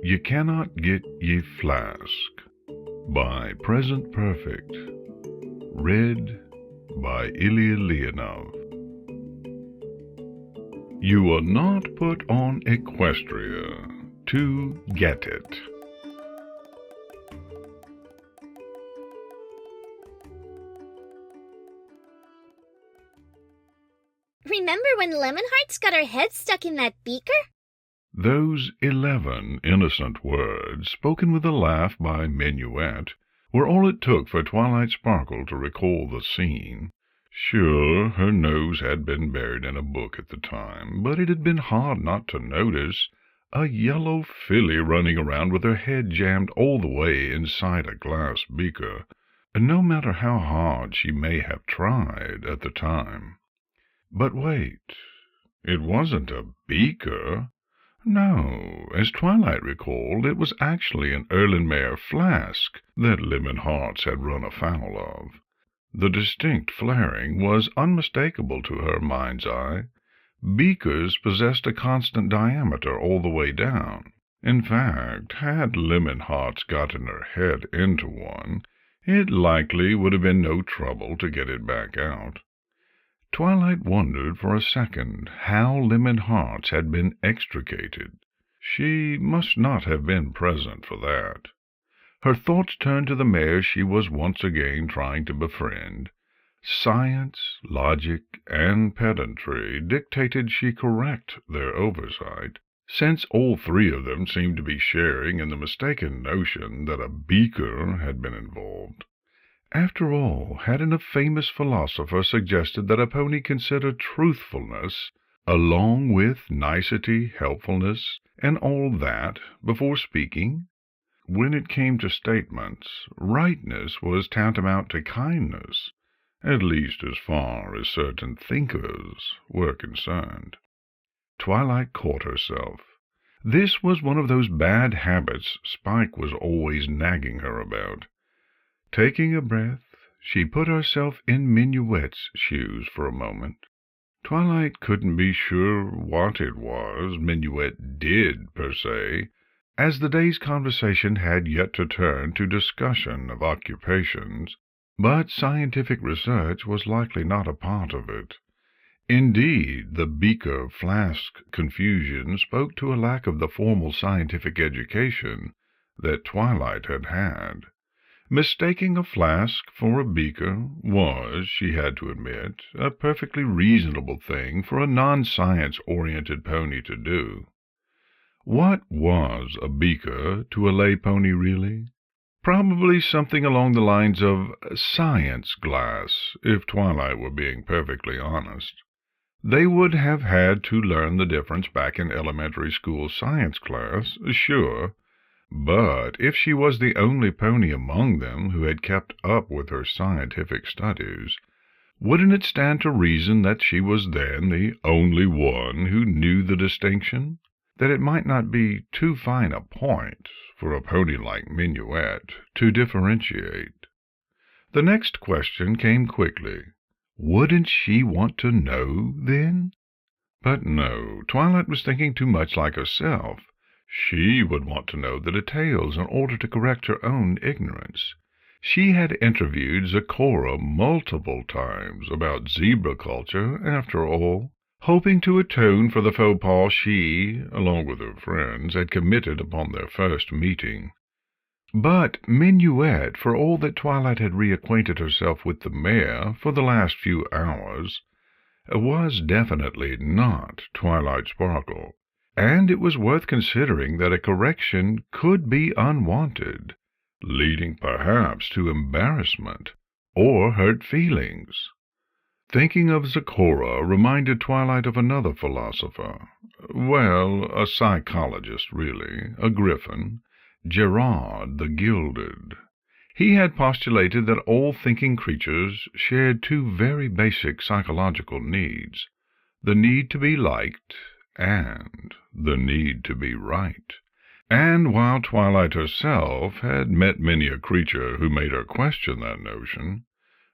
You Cannot Get Ye Flask by Present Perfect. Read by Ilya Leonov. You are not put on Equestria to get it. Remember when Lemonhearts got her head stuck in that beaker? Those 11 innocent words, spoken with a laugh by Minuet, were all it took for Twilight Sparkle to recall the scene. Sure, her nose had been buried in a book at the time, but it had been hard not to notice a yellow filly running around with her head jammed all the way inside a glass beaker, no matter how hard she may have tried at the time. But wait, it wasn't a beaker. No, as Twilight recalled, it was actually an Erlenmeyer flask that Lemonhearts had run afoul of. The distinct flaring was unmistakable to her mind's eye. Beakers possessed a constant diameter all the way down. In fact, had Lemonhearts gotten her head into one, it likely would have been no trouble to get it back out. Twilight wondered for a second how Lemonhearts had been extricated. She must not have been present for that. Her thoughts turned to the mare she was once again trying to befriend. Science, logic, and pedantry dictated she correct their oversight, since all three of them seemed to be sharing in the mistaken notion that a beaker had been involved. After all, hadn't a famous philosopher suggested that a pony consider truthfulness, along with nicety, helpfulness, and all that, before speaking? When it came to statements, rightness was tantamount to kindness, at least as far as certain thinkers were concerned. Twilight caught herself. This was one of those bad habits Spike was always nagging her about. Taking a breath, she put herself in Minuet's shoes for a moment. Twilight couldn't be sure what it was Minuet did, per se, as the day's conversation had yet to turn to discussion of occupations, but scientific research was likely not a part of it. Indeed, the beaker-flask confusion spoke to a lack of the formal scientific education that Twilight had had. Mistaking a flask for a beaker was, she had to admit, a perfectly reasonable thing for a non-science-oriented pony to do. What was a beaker to a lay pony, really? Probably something along the lines of science glass, if Twilight were being perfectly honest. They would have had to learn the difference back in elementary school science class, sure, but if she was the only pony among them who had kept up with her scientific studies, wouldn't it stand to reason that she was then the only one who knew the distinction? That it might not be too fine a point for a pony like Minuet to differentiate. The next question came quickly. Wouldn't she want to know, then? But no, Twilight was thinking too much like herself. She would want to know the details in order to correct her own ignorance. She had interviewed Zecora multiple times about zebra culture, after all, hoping to atone for the faux pas she, along with her friends, had committed upon their first meeting. But Minuet, for all that Twilight had reacquainted herself with the mare for the last few hours, was definitely not Twilight Sparkle. And it was worth considering that a correction could be unwanted, leading perhaps to embarrassment or hurt feelings. Thinking of Zecora reminded Twilight of another philosopher. Well, a psychologist, really, a griffin, Gerard the Gilded. He had postulated that all thinking creatures shared two very basic psychological needs, the need to be liked and the need to be right. And while Twilight herself had met many a creature who made her question that notion,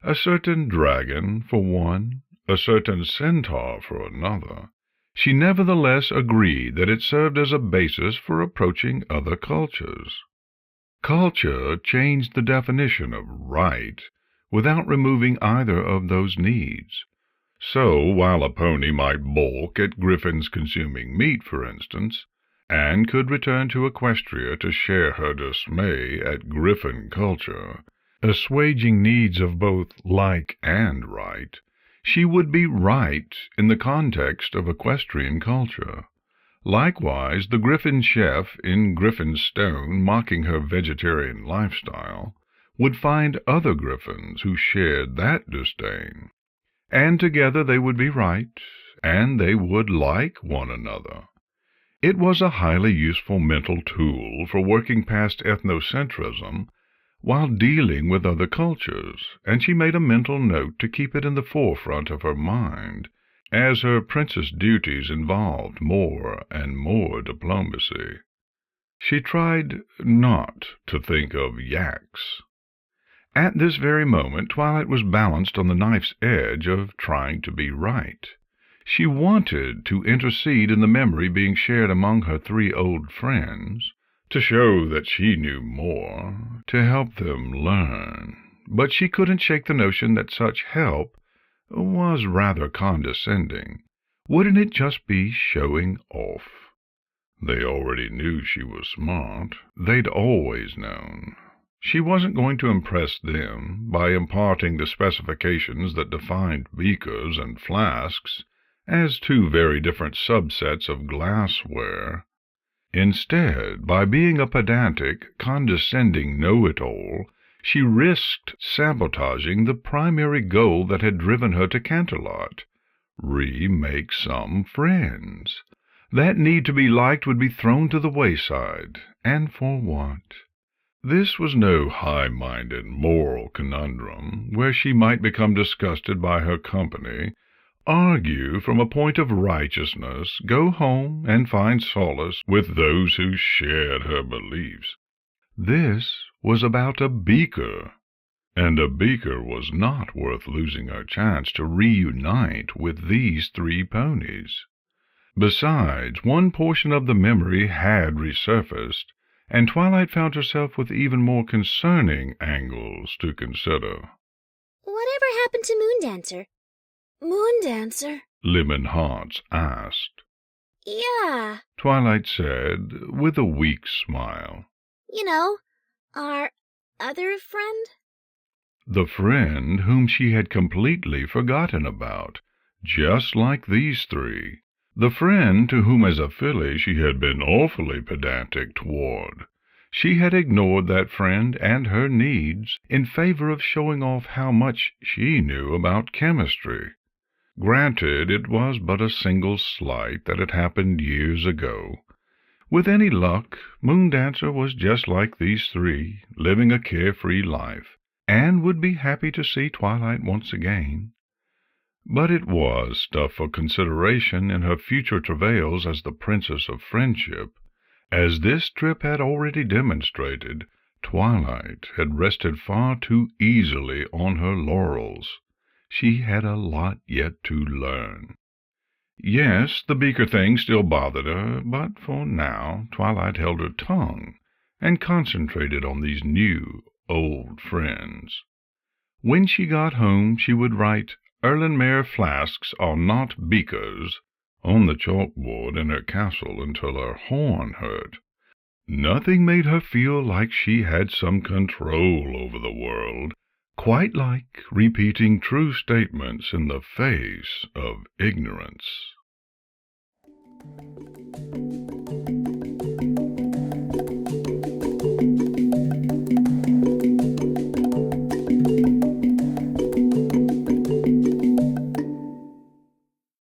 a certain dragon for one, a certain centaur for another, she nevertheless agreed that it served as a basis for approaching other cultures. Culture changed the definition of right without removing either of those needs. So, while a pony might balk at Griffin's consuming meat, for instance, and could return to Equestria to share her dismay at Griffin culture, assuaging needs of both like and right, she would be right in the context of equestrian culture. Likewise, the Griffin chef in Griffinstone, mocking her vegetarian lifestyle, would find other Griffins who shared that disdain, and together they would be right, and they would like one another. It was a highly useful mental tool for working past ethnocentrism while dealing with other cultures, and she made a mental note to keep it in the forefront of her mind, as her princess duties involved more and more diplomacy. She tried not to think of yaks. At this very moment, Twilight was balanced on the knife's edge of trying to be right. She wanted to intercede in the memory being shared among her three old friends, to show that she knew more, to help them learn. But she couldn't shake the notion that such help was rather condescending. Wouldn't it just be showing off? They already knew she was smart. They'd always known. She wasn't going to impress them by imparting the specifications that defined beakers and flasks as two very different subsets of glassware. Instead, by being a pedantic, condescending know-it-all, she risked sabotaging the primary goal that had driven her to Canterlot: remake some friends. That need to be liked would be thrown to the wayside, and for what? This was no high-minded moral conundrum, where she might become disgusted by her company, argue from a point of righteousness, go home and find solace with those who shared her beliefs. This was about a beaker, and a beaker was not worth losing her chance to reunite with these three ponies. Besides, one portion of the memory had resurfaced, and Twilight found herself with even more concerning angles to consider. Whatever happened to Moondancer? Moondancer? Lemon Hearts asked. Yeah, Twilight said, with a weak smile. You know, our other friend? The friend whom she had completely forgotten about, just like these three. The friend to whom as a filly she had been awfully pedantic toward. She had ignored that friend and her needs in favor of showing off how much she knew about chemistry. Granted, it was but a single slight that had happened years ago. With any luck, Moondancer was just like these three, living a carefree life, and would be happy to see Twilight once again. But it was stuff for consideration in her future travails as the Princess of Friendship. As this trip had already demonstrated, Twilight had rested far too easily on her laurels. She had a lot yet to learn. Yes, the beaker thing still bothered her, but for now Twilight held her tongue and concentrated on these new old friends. When she got home, she would write "Erlenmeyer flasks are not beakers" on the chalkboard in her castle until her horn hurt. Nothing made her feel like she had some control over the world, quite like repeating true statements in the face of ignorance.